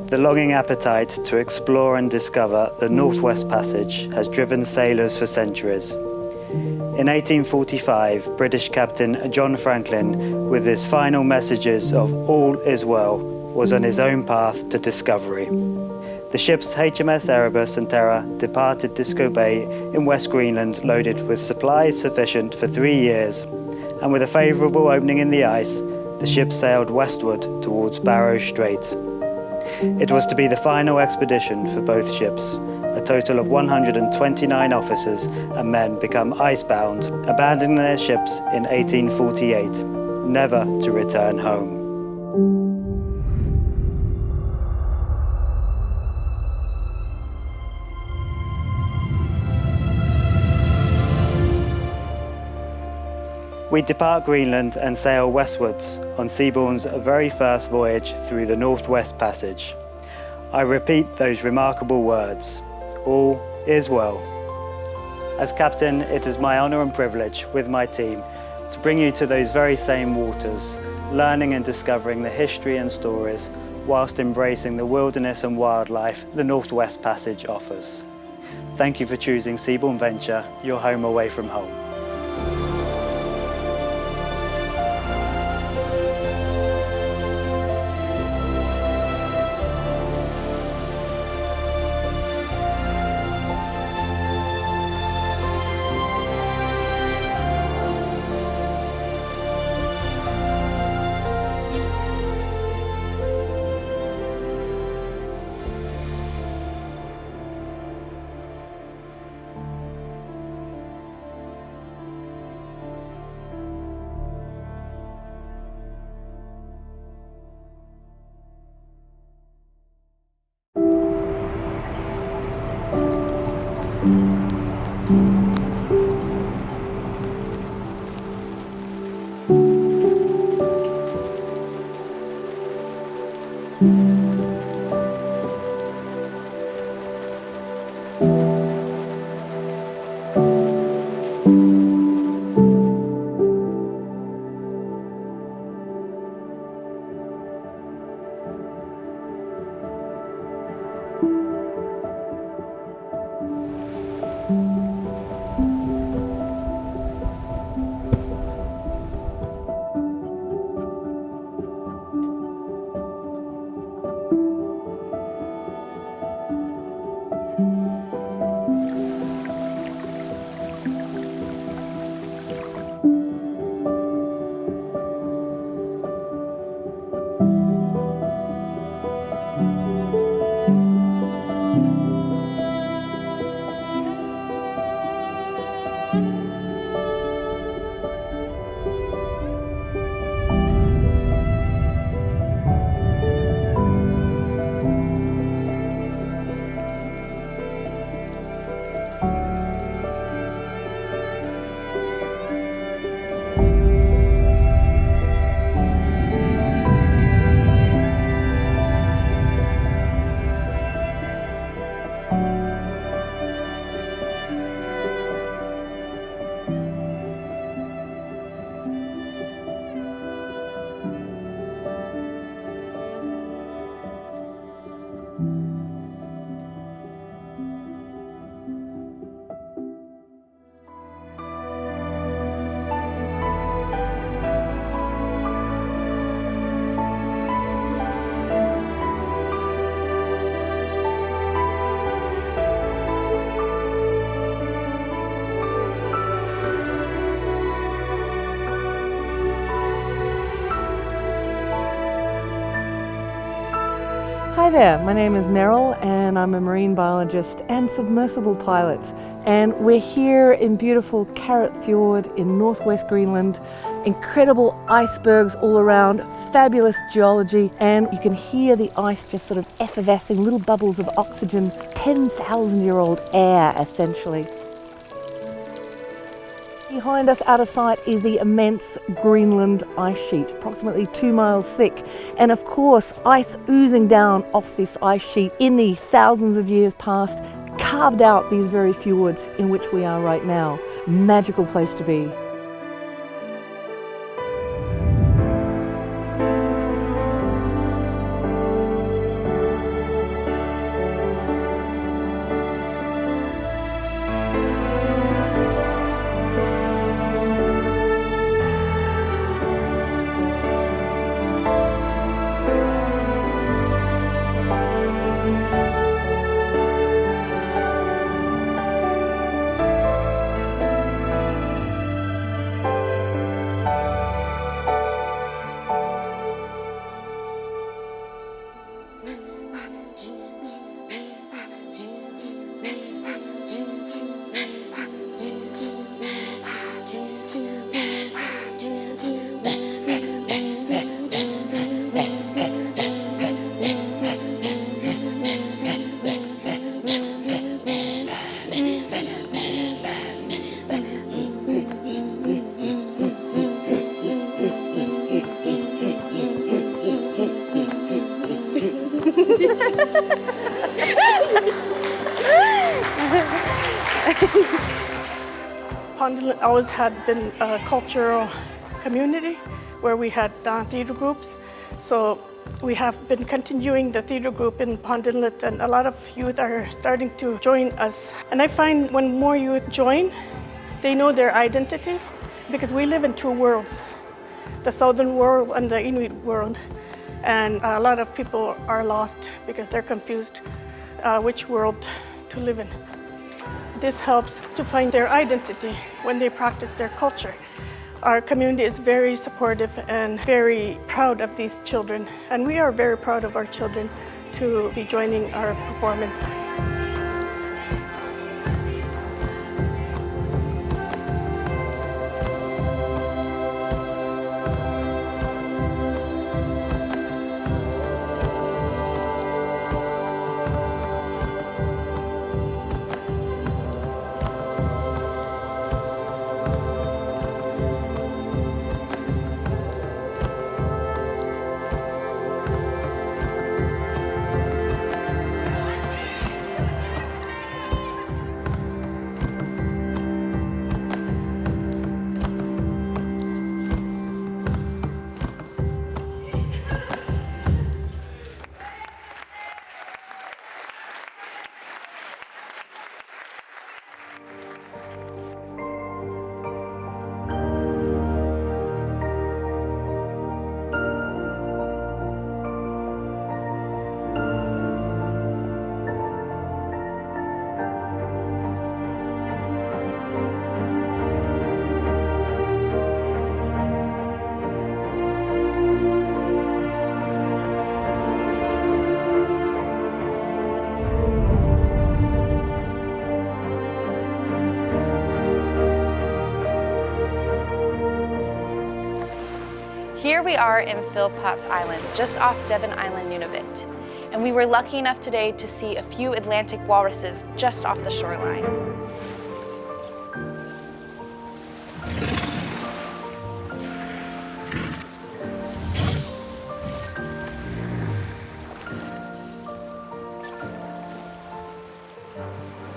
The longing appetite to explore and discover the Northwest Passage has driven sailors for centuries. In 1845, British captain John Franklin, with his final messages of "all is well," was on his own path to discovery. The ships HMS Erebus and Terror departed Disco Bay in West Greenland loaded with supplies sufficient for 3 years, and with a favourable opening in the ice, the ship sailed westward towards Barrow Strait. It was to be the final expedition for both ships. A total of 129 officers and men become icebound, abandoning their ships in 1848, never to return home. We depart Greenland and sail westwards on Seabourn's very first voyage through the Northwest Passage. I repeat those remarkable words: all is well. As captain, it is my honour and privilege with my team to bring you to those very same waters, learning and discovering the history and stories whilst embracing the wilderness and wildlife the Northwest Passage offers. Thank you for choosing Seabourn Venture, your home away from home. Hi there, my name is Meryl and I'm a marine biologist and submersible pilot, and we're here in beautiful Carrot Fjord in northwest Greenland. Incredible icebergs all around, fabulous geology, and you can hear the ice just sort of effervescing, little bubbles of oxygen, 10,000-year-old air essentially. Behind us, out of sight, is the immense Greenland ice sheet, approximately 2 miles thick. And of course, ice oozing down off this ice sheet in the thousands of years past carved out these very fjords in which we are right now. Magical place to be. Pond Inlet always had been a cultural community where we had theater groups. So we have been continuing the theater group in Pond Inlet, and a lot of youth are starting to join us. And I find when more youth join, they know their identity, because we live in two worlds, the southern world and the Inuit world. And a lot of people are lost because they're confused which world to live in. This helps to find their identity when they practice their culture. Our community is very supportive and very proud of these children, and we are very proud of our children to be joining our performance. Here we are in Philpotts Island, just off Devon Island, Nunavut. And we were lucky enough today to see a few Atlantic walruses just off the shoreline.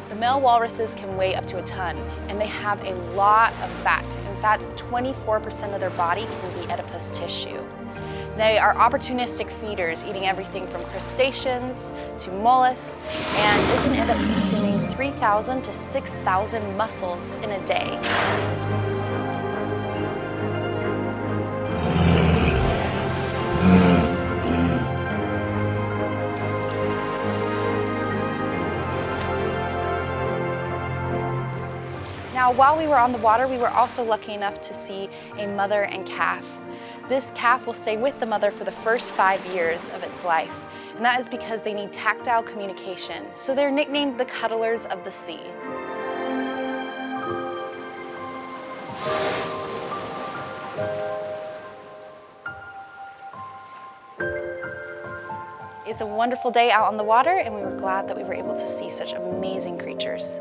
The male walruses can weigh up to a ton, and they have a lot of fat. In fact, 24% of their body can be adipose tissue. They are opportunistic feeders, eating everything from crustaceans to mollusks, and they can end up consuming 3,000 to 6,000 mussels in a day. Now, while we were on the water, we were also lucky enough to see a mother and calf. This calf will stay with the mother for the first 5 years of its life, and that is because they need tactile communication, so they're nicknamed the cuddlers of the sea. It's a wonderful day out on the water, and we were glad that we were able to see such amazing creatures.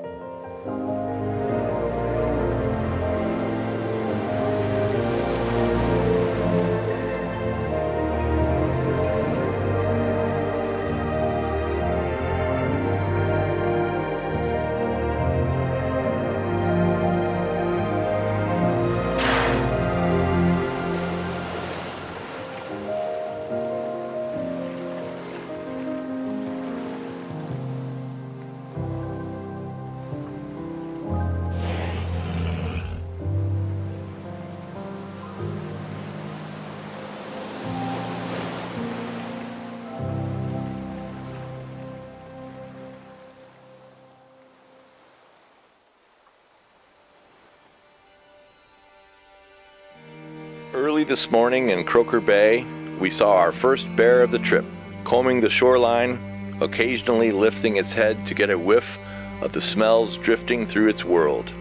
Early this morning in Croker Bay, we saw our first bear of the trip, combing the shoreline, occasionally lifting its head to get a whiff of the smells drifting through its world.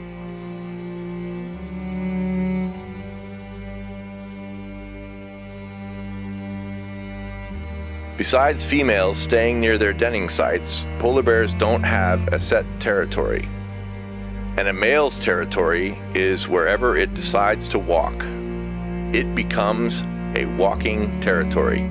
Besides females staying near their denning sites, polar bears don't have a set territory. And a male's territory is wherever it decides to walk. It becomes a walking territory.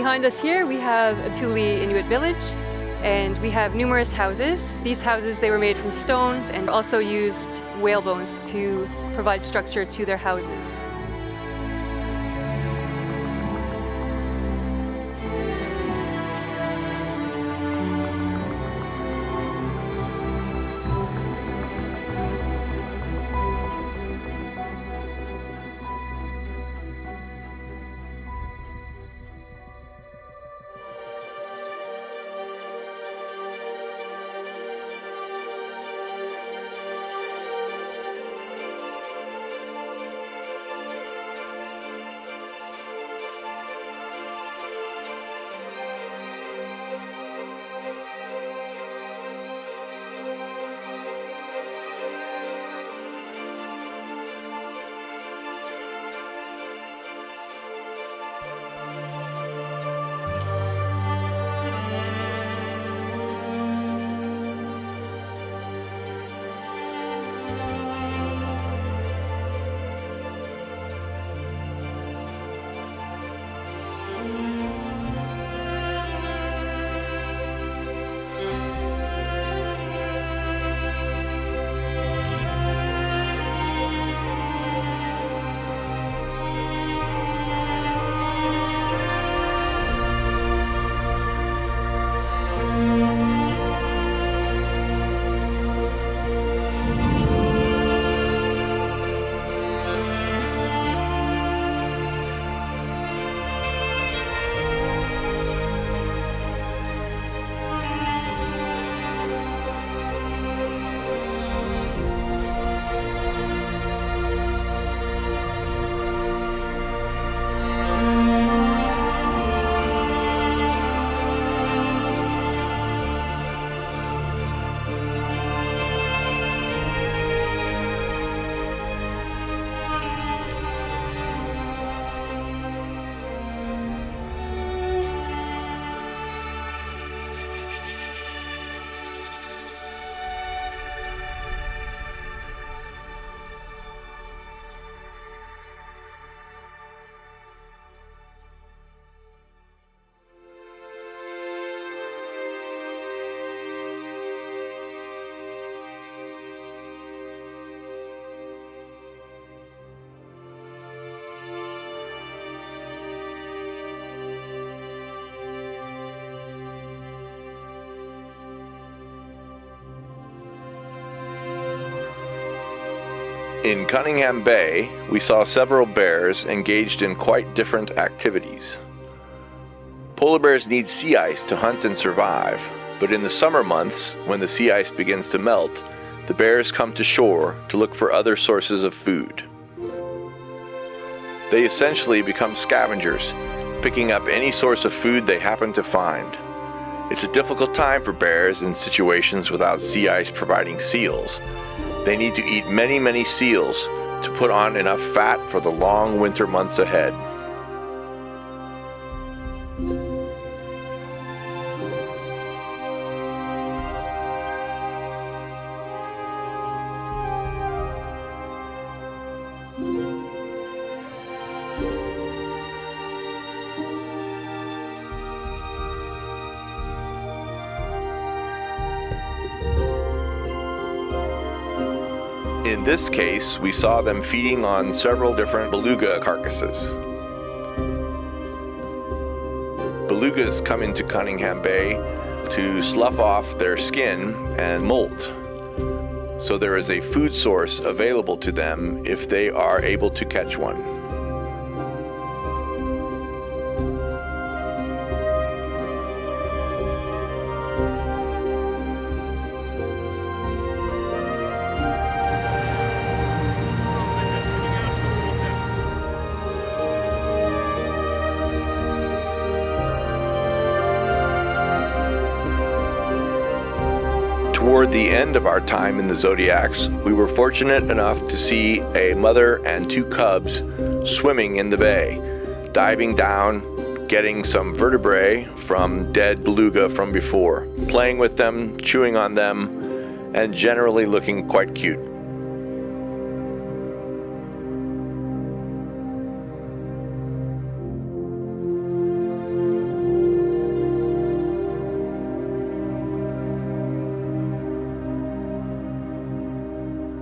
Behind us here, we have a Thule Inuit village, and we have numerous houses. These houses, they were made from stone and also used whale bones to provide structure to their houses. In Cunningham Bay, we saw several bears engaged in quite different activities. Polar bears need sea ice to hunt and survive, but in the summer months, when the sea ice begins to melt, the bears come to shore to look for other sources of food. They essentially become scavengers, picking up any source of food they happen to find. It's a difficult time for bears in situations without sea ice providing seals. They need to eat many, many seals to put on enough fat for the long winter months ahead. In this case, we saw them feeding on several different beluga carcasses. Belugas come into Cunningham Bay to slough off their skin and molt. So there is a food source available to them if they are able to catch one. Toward the end of our time in the Zodiacs, we were fortunate enough to see a mother and two cubs swimming in the bay, diving down, getting some vertebrae from dead beluga from before, playing with them, chewing on them, and generally looking quite cute.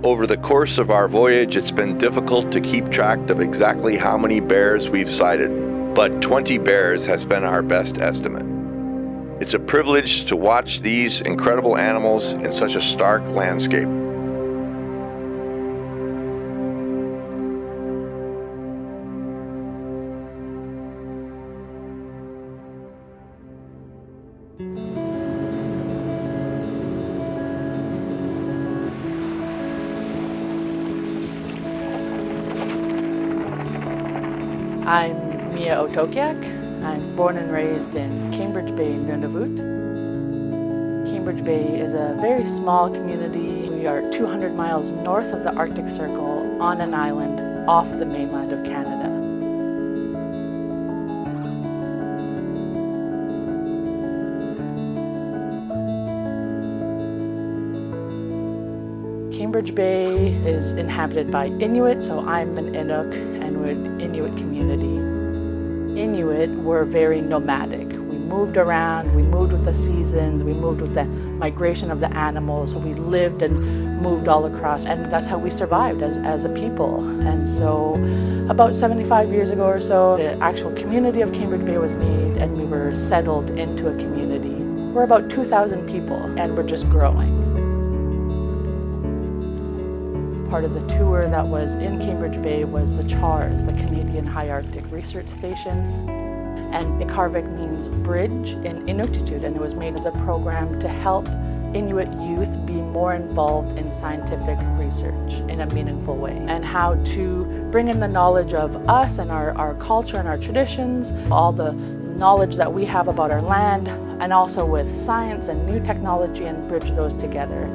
Over the course of our voyage, it's been difficult to keep track of exactly how many bears we've sighted, but 20 bears has been our best estimate. It's a privilege to watch these incredible animals in such a stark landscape. I'm Mia Otokiak. I'm born and raised in Cambridge Bay, Nunavut. Cambridge Bay is a very small community. We are 200 miles north of the Arctic Circle on an island off the mainland of Canada. Cambridge Bay is inhabited by Inuit, so I'm an Inuk, and we're an Inuit community. Inuit were very nomadic. We moved around, we moved with the seasons, we moved with the migration of the animals, so we lived and moved all across, and that's how we survived as a people. And so about 75 years ago or so, the actual community of Cambridge Bay was made, and we were settled into a community. We're about 2,000 people, and we're just growing. Part of the tour that was in Cambridge Bay was the CHARS, the Canadian High Arctic Research Station. And Ikarvik means bridge in Inuktitut, and it was made as a program to help Inuit youth be more involved in scientific research in a meaningful way, and how to bring in the knowledge of us and our culture and our traditions, all the knowledge that we have about our land, and also with science and new technology, and bridge those together.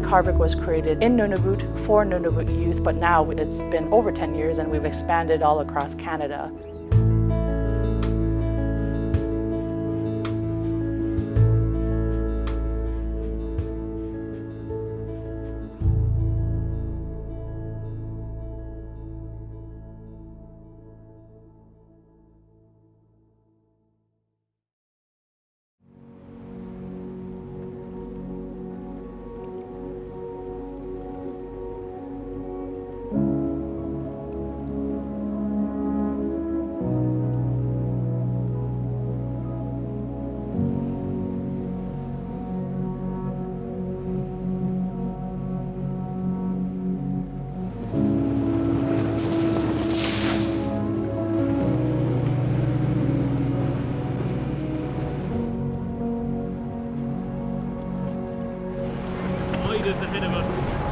Ikarvik was created in Nunavut for Nunavut youth, but now it's been over 10 years and we've expanded all across Canada. Ahead of us.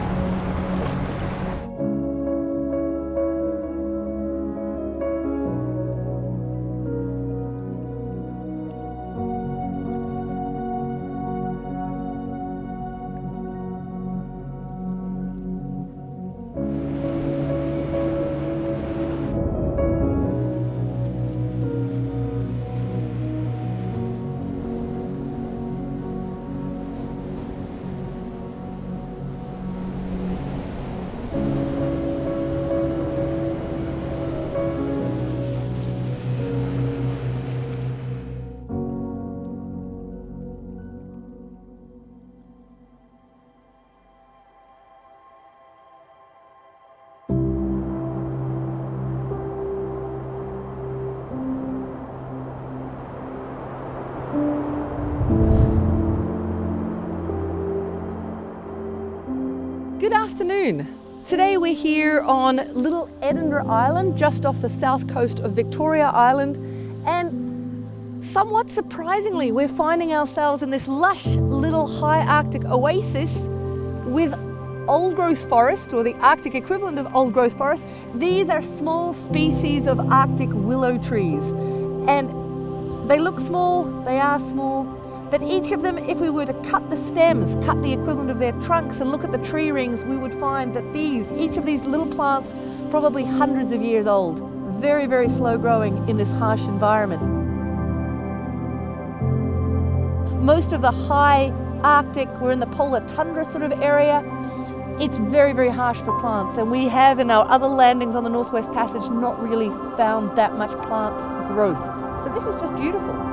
Good afternoon. Today we're here on Little Edinburgh Island, just off the south coast of Victoria Island, and somewhat surprisingly we're finding ourselves in this lush little high Arctic oasis with old growth forest, or the Arctic equivalent of old growth forest. These are small species of Arctic willow trees, and they look small, they are small, but each of them, if we were to cut the stems, cut the equivalent of their trunks and look at the tree rings, we would find that each of these little plants, probably hundreds of years old, very, very slow growing in this harsh environment. Most of the high Arctic, we're in the polar tundra sort of area. It's very, very harsh for plants, and we have in our other landings on the Northwest Passage not really found that much plant growth. So this is just beautiful.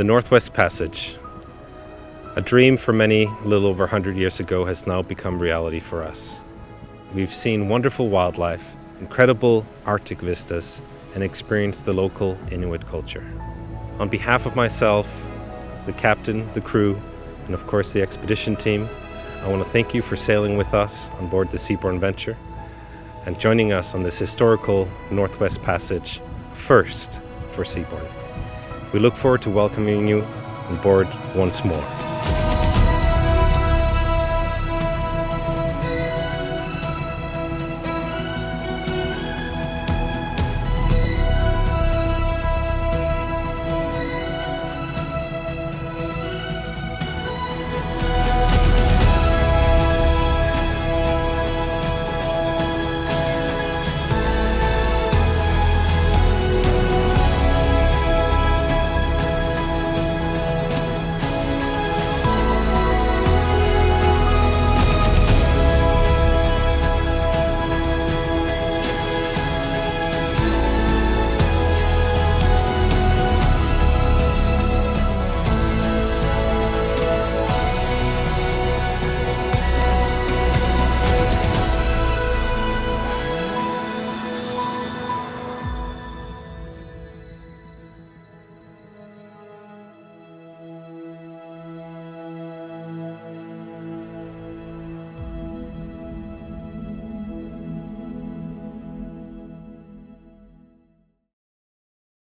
The Northwest Passage, a dream for many a little over 100 years ago, has now become reality for us. We've seen wonderful wildlife, incredible Arctic vistas, and experienced the local Inuit culture. On behalf of myself, the captain, the crew, and of course the expedition team, I want to thank you for sailing with us on board the Seabourn venture and joining us on this historical Northwest Passage, first for Seabourn. We look forward to welcoming you on board once more.